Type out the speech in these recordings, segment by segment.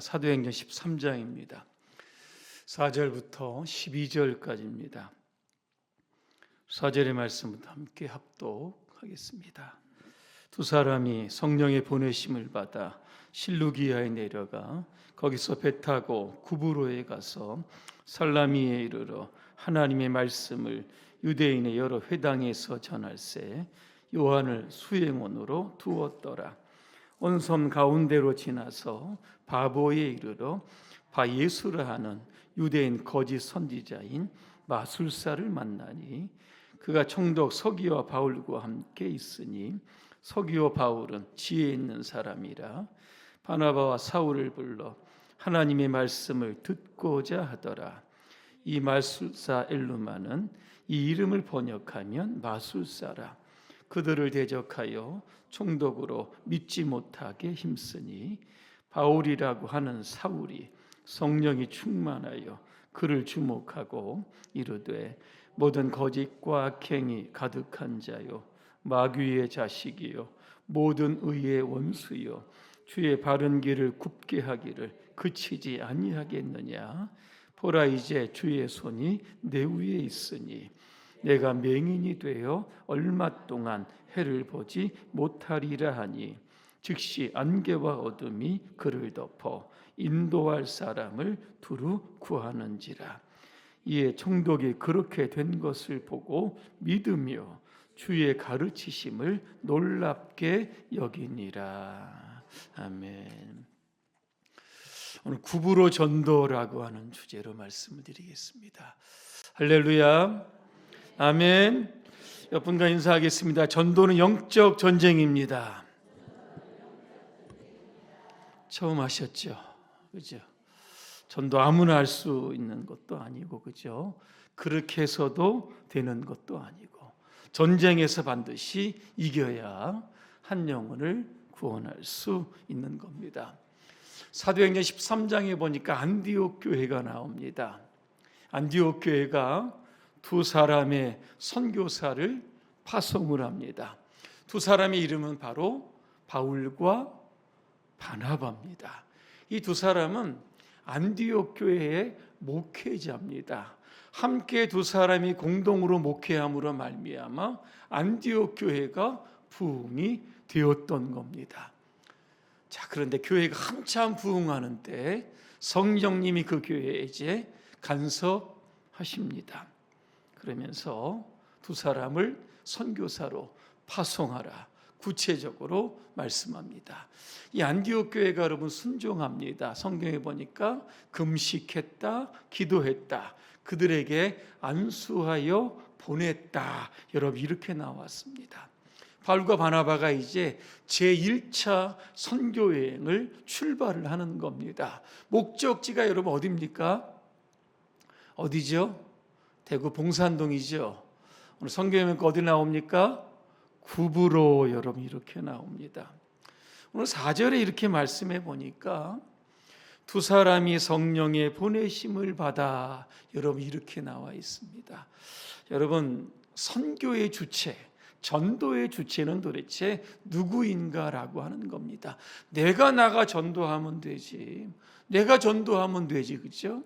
사도행전 13장입니다. 4절부터 12절까지입니다. 4절의 말씀부터 함께 합독하겠습니다. 두 사람이 성령의 보내심을 받아 실루기아에 내려가 거기서 배 타고 구브로에 가서 살라미에 이르러 하나님의 말씀을 유대인의 여러 회당에서 전할세 요한을 수행원으로 두었더라. 온 섬 가운데로 지나서 바보에 이르러 바예수라 하는 유대인 거짓 선지자인 마술사를 만나니 그가 총독 서기와 바울과 함께 있으니 서기와 바울은 지혜 있는 사람이라 바나바와 사울을 불러 하나님의 말씀을 듣고자 하더라. 이 마술사 엘루마는 이 이름을 번역하면 마술사라. 그들을 대적하여 총독으로 믿지 못하게 힘쓰니 바울이라고 하는 사울이 성령이 충만하여 그를 주목하고 이르되 모든 거짓과 악행이 가득한 자요 마귀의 자식이요 모든 의의 원수요 주의 바른 길을 굽게 하기를 그치지 아니하겠느냐. 보라 이제 주의 손이 내 위에 있으니 내가 맹인이 되어 얼마 동안 해를 보지 못하리라 하니 즉시 안개와 어둠이 그를 덮어 인도할 사람을 두루 구하는지라. 이에 총독이 그렇게 된 것을 보고 믿으며 주의 가르치심을 놀랍게 여기니라. 아멘. 오늘 구브로 전도라고 하는 주제로 말씀을 드리겠습니다. 할렐루야. 아멘. 옆분과 인사하겠습니다. 전도는 영적 전쟁입니다. 처음 하셨죠? 그죠? 전도 아무나 할 수 있는 것도 아니고, 그죠? 그렇게 해서도 되는 것도 아니고, 전쟁에서 반드시 이겨야 한 영혼을 구원할 수 있는 겁니다. 사도행전 13장에 보니까 안디옥 교회가 나옵니다. 안디옥 교회가 두 사람의 선교사를 파송을 합니다. 두 사람의 이름은 바로 바울과 바나바입니다. 이 두 사람은 안디옥 교회의 목회자입니다. 함께 두 사람이 공동으로 목회함으로 말미암아 안디옥 교회가 부흥이 되었던 겁니다. 자, 그런데 교회가 한참 부흥하는 때 성령님이 그 교회에 이제 간섭하십니다. 그러면서 두 사람을 선교사로 파송하라 구체적으로 말씀합니다. 이 안디옥 교회가 여러분 순종합니다. 성경에 보니까 금식했다, 기도했다, 그들에게 안수하여 보냈다. 여러분 이렇게 나왔습니다. 바울과 바나바가 이제 제1차 선교 여행을 출발을 하는 겁니다. 목적지가 여러분 어디입니까? 어디죠? 대구 봉산동이죠. 오늘 성경에 보니까 어디 나옵니까? 구브로 여러분 이렇게 나옵니다. 오늘 4절에 이렇게 말씀해 보니까 두 사람이 성령의 보내심을 받아 여러분 이렇게 나와 있습니다. 여러분 선교의 주체, 전도의 주체는 도대체 누구인가라고 하는 겁니다. 내가 나가 전도하면 되지. 내가 전도하면 되지. 그렇죠?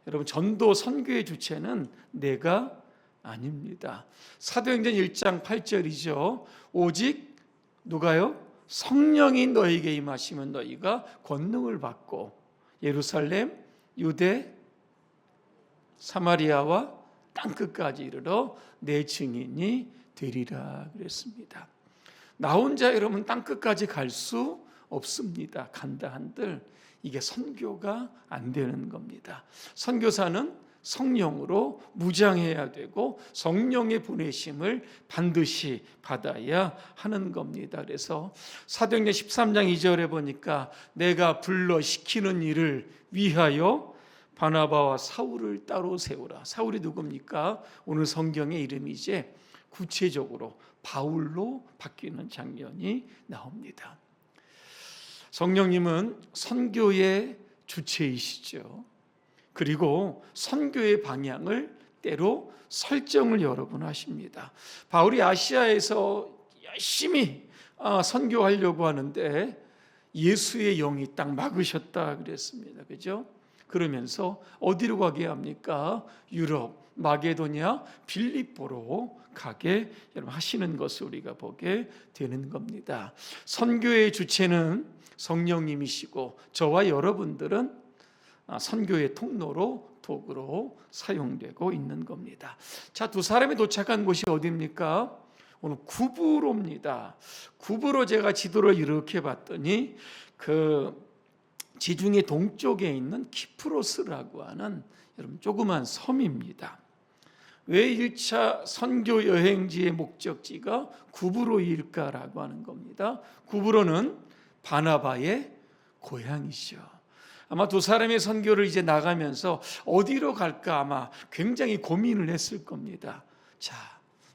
여러분 전도 선교의 주체는 내가 아닙니다. 사도행전 1장 8절이죠. 오직 누가요? 성령이 너희에게 임하시면 너희가 권능을 받고 예루살렘, 유대, 사마리아와 땅끝까지 이르러 내 증인이 되리라 그랬습니다. 나 혼자 여러분 땅끝까지 갈 수 없습니다. 간다 한들 이게 선교가 안 되는 겁니다. 선교사는 성령으로 무장해야 되고 성령의 보내심을 반드시 받아야 하는 겁니다. 그래서 사도행전 13장 2절에 보니까 내가 불러 시키는 일을 위하여 바나바와 사울을 따로 세우라. 사울이 누굽니까? 오늘 성경의 이름이 이제 구체적으로 바울로 바뀌는 장면이 나옵니다. 성령님은 선교의 주체이시죠. 그리고 선교의 방향을 때로 설정을 여러분 하십니다. 바울이 아시아에서 열심히 선교하려고 하는데 예수의 영이 딱 막으셨다 그랬습니다. 그죠? 그러면서 어디로 가게 합니까? 유럽, 마게도냐, 빌립보로 가게 여러분 하시는 것을 우리가 보게 되는 겁니다. 선교의 주체는 성령님이시고 저와 여러분들은 선교의 통로로 도구로 사용되고 있는 겁니다. 자, 두 사람이 도착한 곳이 어디입니까? 오늘 구브로입니다. 구브로 제가 지도를 이렇게 봤더니 그 지중해 동쪽에 있는 키프로스라고 하는 여러분 조그만 섬입니다. 왜 1차 선교 여행지의 목적지가 구브로일까라고 하는 겁니다. 구브로는 바나바의 고향이죠. 아마 두 사람의 선교를 이제 나가면서 어디로 갈까 아마 굉장히 고민을 했을 겁니다. 자,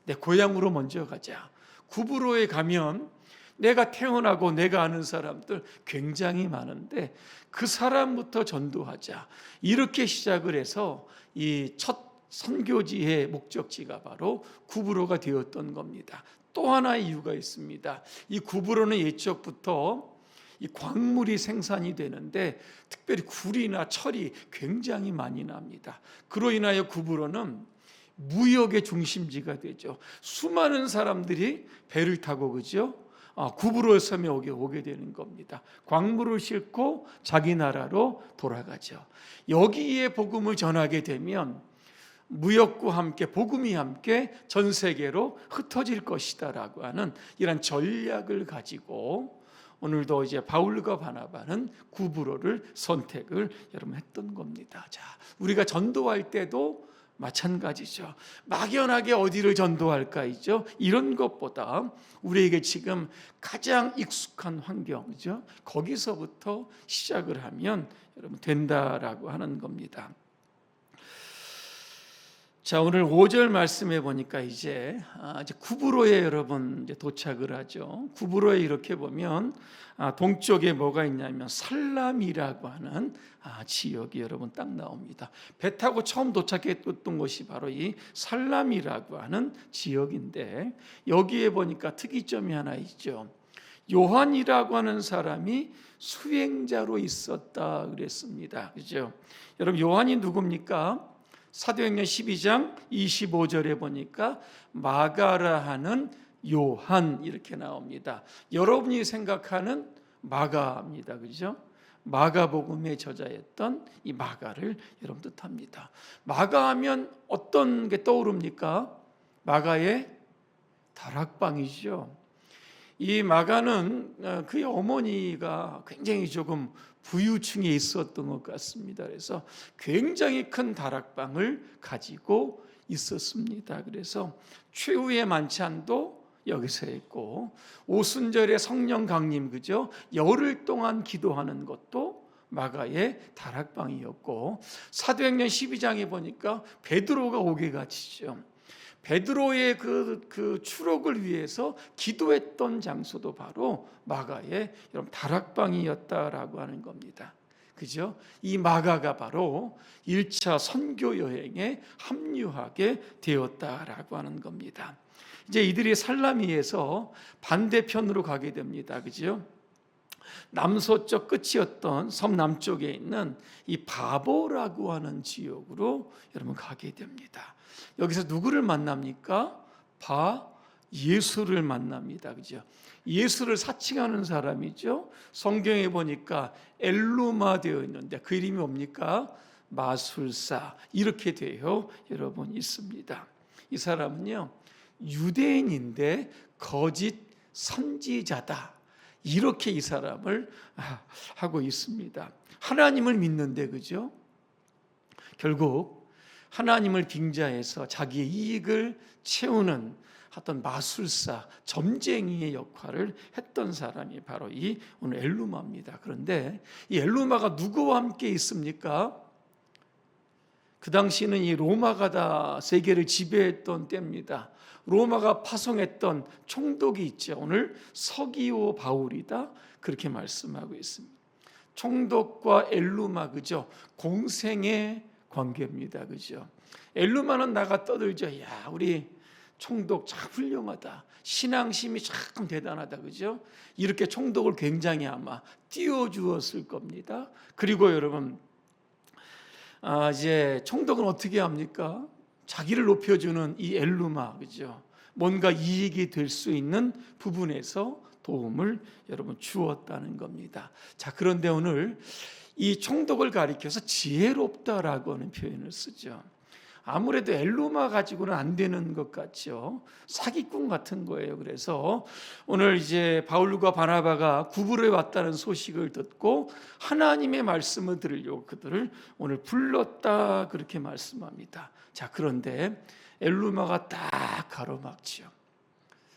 내 고향으로 먼저 가자. 구브로에 가면 내가 태어나고 내가 아는 사람들 굉장히 많은데 그 사람부터 전도하자. 이렇게 시작을 해서 이 첫 선교지의 목적지가 바로 구브로가 되었던 겁니다. 또 하나의 이유가 있습니다. 이 구브로는 예적부터 이 광물이 생산이 되는데 특별히 굴이나 철이 굉장히 많이 납니다. 그로 인하여 구브로는 무역의 중심지가 되죠. 수많은 사람들이 배를 타고 그죠? 구브로 섬에 오게 되는 겁니다. 광물을 싣고 자기 나라로 돌아가죠. 여기에 복음을 전하게 되면 무역과 함께 복음이 함께 전 세계로 흩어질 것이다라고 하는 이런 전략을 가지고 오늘도 이제 바울과 바나바는 구브로를 선택을 여러분 했던 겁니다. 자, 우리가 전도할 때도 마찬가지죠. 막연하게 어디를 전도할까이죠. 이런 것보다 우리에게 지금 가장 익숙한 환경이죠. 거기서부터 시작을 하면 여러분 된다라고 하는 겁니다. 자, 오늘 5절 말씀해 보니까 이제 구브로에 여러분 이제 도착을 하죠. 구브로에 이렇게 보면 동쪽에 뭐가 있냐면 살람이라고 하는 지역이 여러분 딱 나옵니다. 배 타고 처음 도착했던 곳이 바로 이 살람이라고 하는 지역인데 여기에 보니까 특이점이 하나 있죠. 요한이라고 하는 사람이 수행자로 있었다 그랬습니다. 그죠? 여러분 요한이 누굽니까? 사도행전 12장 25절에 보니까 마가라 하는 요한 이렇게 나옵니다. 여러분이 생각하는 마가입니다. 그죠? 마가복음의 저자였던 이 마가를 여러분 뜻합니다. 마가하면 어떤 게 떠오릅니까? 마가의 다락방이죠. 이 마가는 그의 어머니가 굉장히 조금 부유층에 있었던 것 같습니다. 그래서 굉장히 큰 다락방을 가지고 있었습니다. 그래서 최후의 만찬도 여기서 했고 오순절에 성령 강림 그죠? 열흘 동안 기도하는 것도 마가의 다락방이었고 사도행전 12장에 보니까 베드로가 오게 가지죠. 베드로의 그 추록을 위해서 기도했던 장소도 바로 마가의 여러분 다락방이었다라고 하는 겁니다. 그죠? 이 마가가 바로 1차 선교 여행에 합류하게 되었다라고 하는 겁니다. 이제 이들이 살라미에서 반대편으로 가게 됩니다. 그죠? 남서쪽 끝이었던 섬 남쪽에 있는 이 바보라고 하는 지역으로 여러분 가게 됩니다. 여기서 누구를 만납니까? 예수를 만납니다. 그죠? 예수를 사칭하는 사람이죠. 성경에 보니까 엘루마 되어 있는데 그 이름이 뭡니까? 마술사 이렇게 되어 여러분 있습니다. 이 사람은요 유대인인데 거짓 선지자다. 이렇게 이 사람을 하고 있습니다. 하나님을 믿는데 그죠? 결국 하나님을 빙자해서 자기의 이익을 채우는 어떤 마술사, 점쟁이의 역할을 했던 사람이 바로 이 오늘 엘루마입니다. 그런데 이 엘루마가 누구와 함께 있습니까? 그 당시는 이 로마가 다 세계를 지배했던 때입니다. 로마가 파송했던 총독이 있죠. 오늘 서기오 바울이다 그렇게 말씀하고 있습니다. 총독과 엘루마 그죠? 공생의 관계입니다. 그죠? 엘루마는 나가 떠들죠. 야, 우리 총독 참 훌륭하다. 신앙심이 참 대단하다. 그죠? 이렇게 총독을 굉장히 아마 띄워주었을 겁니다. 그리고 여러분, 이제 총독은 어떻게 합니까? 자기를 높여주는 이 엘루마, 그죠? 뭔가 이익이 될 수 있는 부분에서 도움을 여러분 주었다는 겁니다. 자, 그런데 오늘 이 총독을 가리켜서 지혜롭다라고 하는 표현을 쓰죠. 아무래도 엘루마 가지고는 안 되는 것 같죠. 사기꾼 같은 거예요. 그래서 오늘 이제 바울과 바나바가 구부러에 왔다는 소식을 듣고 하나님의 말씀을 들으려고 그들을 오늘 불렀다, 그렇게 말씀합니다. 자, 그런데 엘루마가 딱 가로막지요.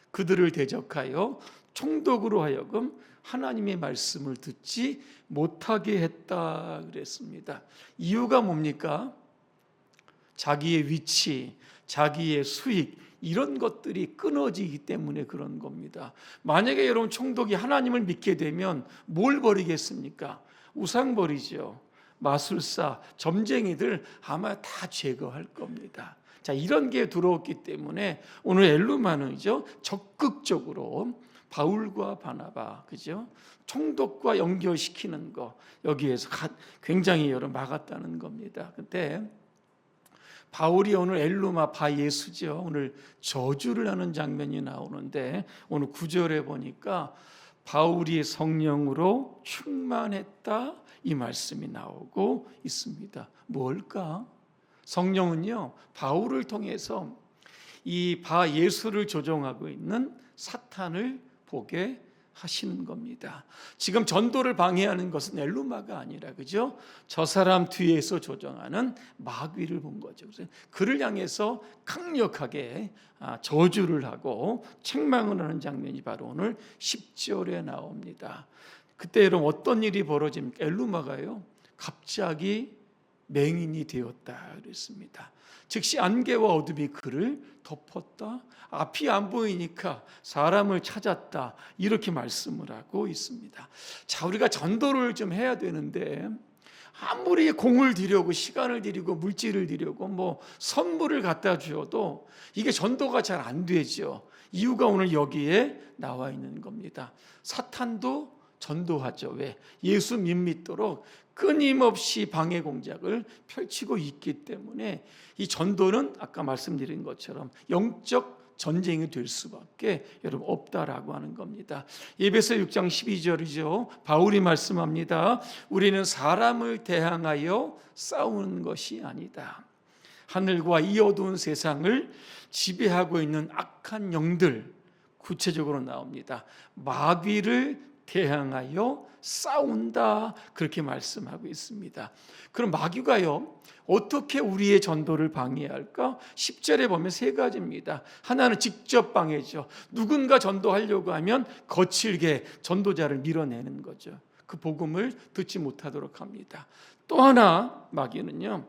그들을 대적하여 총독으로 하여금 하나님의 말씀을 듣지 못하게 했다 그랬습니다. 이유가 뭡니까? 자기의 위치, 자기의 수익, 이런 것들이 끊어지기 때문에 그런 겁니다. 만약에 여러분 총독이 하나님을 믿게 되면 뭘 버리겠습니까? 우상 버리죠. 마술사, 점쟁이들 아마 다 제거할 겁니다. 자, 이런 게 들어왔기 때문에 오늘 엘루마는죠, 적극적으로 바울과 바나바, 그죠? 총독과 연결시키는 거, 여기에서 굉장히 여러 막았다는 겁니다. 근데 바울이 오늘 엘루마 바예수죠. 오늘 저주를 하는 장면이 나오는데 오늘 9절에 보니까 바울이 성령으로 충만했다, 이 말씀이 나오고 있습니다. 뭘까? 성령은요, 바울을 통해서 이 바예수를 조종하고 있는 사탄을 보게 하시는 겁니다. 지금 전도를 방해하는 것은 엘루마가 아니라, 그죠? 저 사람 뒤에서 조정하는 마귀를 본 거죠. 그래서 그를 향해서 강력하게 저주를 하고 책망을 하는 장면이 바로 오늘 10절에 나옵니다. 그때 여러분 어떤 일이 벌어집니까? 엘루마가요, 갑자기 맹인이 되었다 그랬습니다. 즉시 안개와 어둠이 그를 덮었다. 앞이 안 보이니까 사람을 찾았다, 이렇게 말씀을 하고 있습니다. 자, 우리가 전도를 좀 해야 되는데 아무리 공을 들이고 시간을 들이고 물질을 들이고 뭐 선물을 갖다 주어도 이게 전도가 잘 안 되죠. 이유가 오늘 여기에 나와 있는 겁니다. 사탄도 전도하죠. 왜? 예수 믿도록 끊임없이 방해 공작을 펼치고 있기 때문에 이 전도는 아까 말씀드린 것처럼 영적 전쟁이 될 수밖에 여러분 없다라고 하는 겁니다. 에베소 6장 12절이죠. 바울이 말씀합니다. 우리는 사람을 대항하여 싸우는 것이 아니다. 하늘과 이 어두운 세상을 지배하고 있는 악한 영들, 구체적으로 나옵니다. 마귀를 대항하여 싸운다, 그렇게 말씀하고 있습니다. 그럼 마귀가요, 어떻게 우리의 전도를 방해할까? 10절에 보면 세 가지입니다. 하나는 직접 방해죠. 누군가 전도하려고 하면 거칠게 전도자를 밀어내는 거죠. 그 복음을 듣지 못하도록 합니다. 또 하나 마귀는요,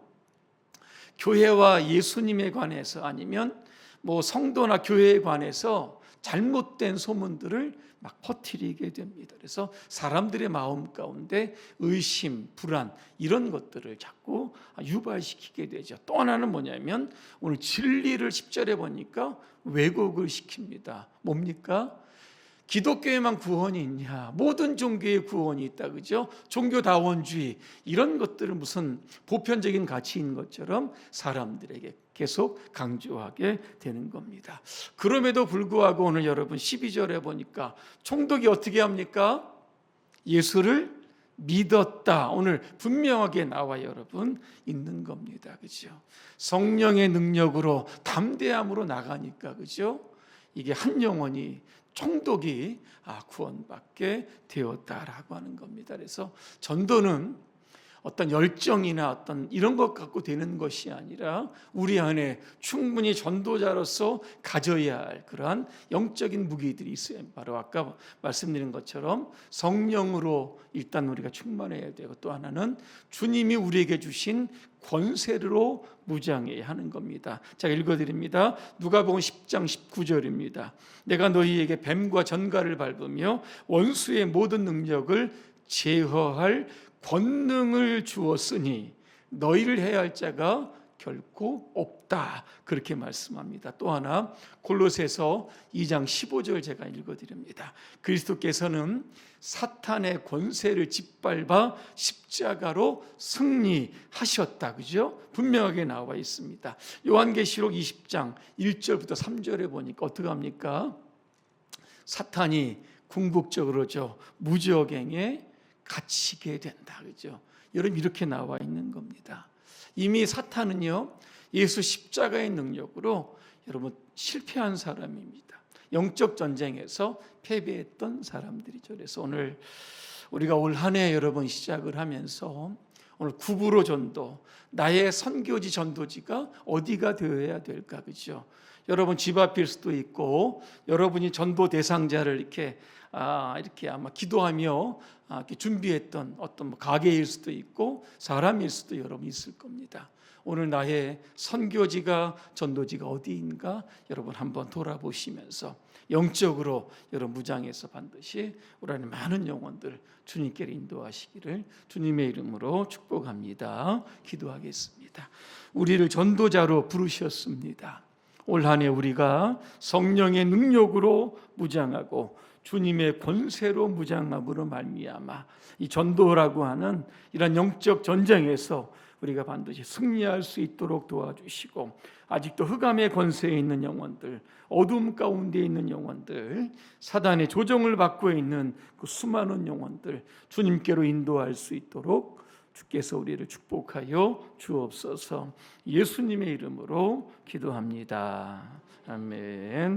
교회와 예수님에 관해서 아니면 뭐 성도나 교회에 관해서 잘못된 소문들을 막 퍼뜨리게 됩니다. 그래서 사람들의 마음 가운데 의심, 불안, 이런 것들을 자꾸 유발시키게 되죠. 또 하나는 뭐냐면 오늘 진리를 10절에 보니까 왜곡을 시킵니다. 뭡니까? 기독교에만 구원이 있냐? 모든 종교에 구원이 있다, 그죠? 종교다원주의, 이런 것들은 무슨 보편적인 가치인 것처럼 사람들에게 계속 강조하게 되는 겁니다. 그럼에도 불구하고 오늘 여러분 12절에 보니까 총독이 어떻게 합니까? 예수를 믿었다. 오늘 분명하게 나와 여러분 있는 겁니다. 그죠? 성령의 능력으로 담대함으로 나가니까, 그죠? 이게 한 영혼이, 총독이 구원받게 되었다라고 하는 겁니다. 그래서 전도는 어떤 열정이나 어떤 이런 것 갖고 되는 것이 아니라 우리 안에 충분히 전도자로서 가져야 할 그러한 영적인 무기들이 있어요. 바로 아까 말씀드린 것처럼 성령으로 일단 우리가 충만해야 되고, 또 하나는 주님이 우리에게 주신 권세로 무장해야 하는 겁니다. 자, 읽어드립니다. 누가복음 10장 19절입니다. 내가 너희에게 뱀과 전갈을 밟으며 원수의 모든 능력을 제어할 권능을 주었으니 너희를 해야 할 자가 결코 없다. 그렇게 말씀합니다. 또 하나 골로새서 2장 15절 제가 읽어드립니다. 그리스도께서는 사탄의 권세를 짓밟아 십자가로 승리하셨다. 그죠? 분명하게 나와 있습니다. 요한계시록 20장 1절부터 3절에 보니까 어떻게 합니까? 사탄이 궁극적으로죠, 무저갱에 갇히게 된다. 그죠? 여러분, 이렇게 나와 있는 겁니다. 이미 사탄은요, 예수 십자가의 능력으로 여러분 실패한 사람입니다. 영적 전쟁에서 패배했던 사람들이죠. 그래서 오늘 우리가 올 한 해 여러분 시작을 하면서 오늘 구부로 전도, 나의 선교지 전도지가 어디가 되어야 될까, 그죠? 여러분 집 앞일 수도 있고, 여러분이 전도 대상자를 이렇게 아마 기도하며 이렇게 준비했던 어떤 가게일 수도 있고 사람일 수도 여러분 있을 겁니다. 오늘 나의 선교지가 전도지가 어디인가 여러분 한번 돌아보시면서 영적으로 여러분 무장해서 반드시 우리 안에 많은 영혼들 주님께로 인도하시기를 주님의 이름으로 축복합니다. 기도하겠습니다. 우리를 전도자로 부르셨습니다. 올 한 해 우리가 성령의 능력으로 무장하고 주님의 권세로 무장함으로 말미암아 이 전도라고 하는 이런 영적 전쟁에서 우리가 반드시 승리할 수 있도록 도와주시고, 아직도 흑암의 권세에 있는 영혼들, 어둠 가운데 있는 영혼들, 사단의 조종을 받고 있는 그 수많은 영혼들 주님께로 인도할 수 있도록 주께서 우리를 축복하여 주옵소서. 예수님의 이름으로 기도합니다. 아멘.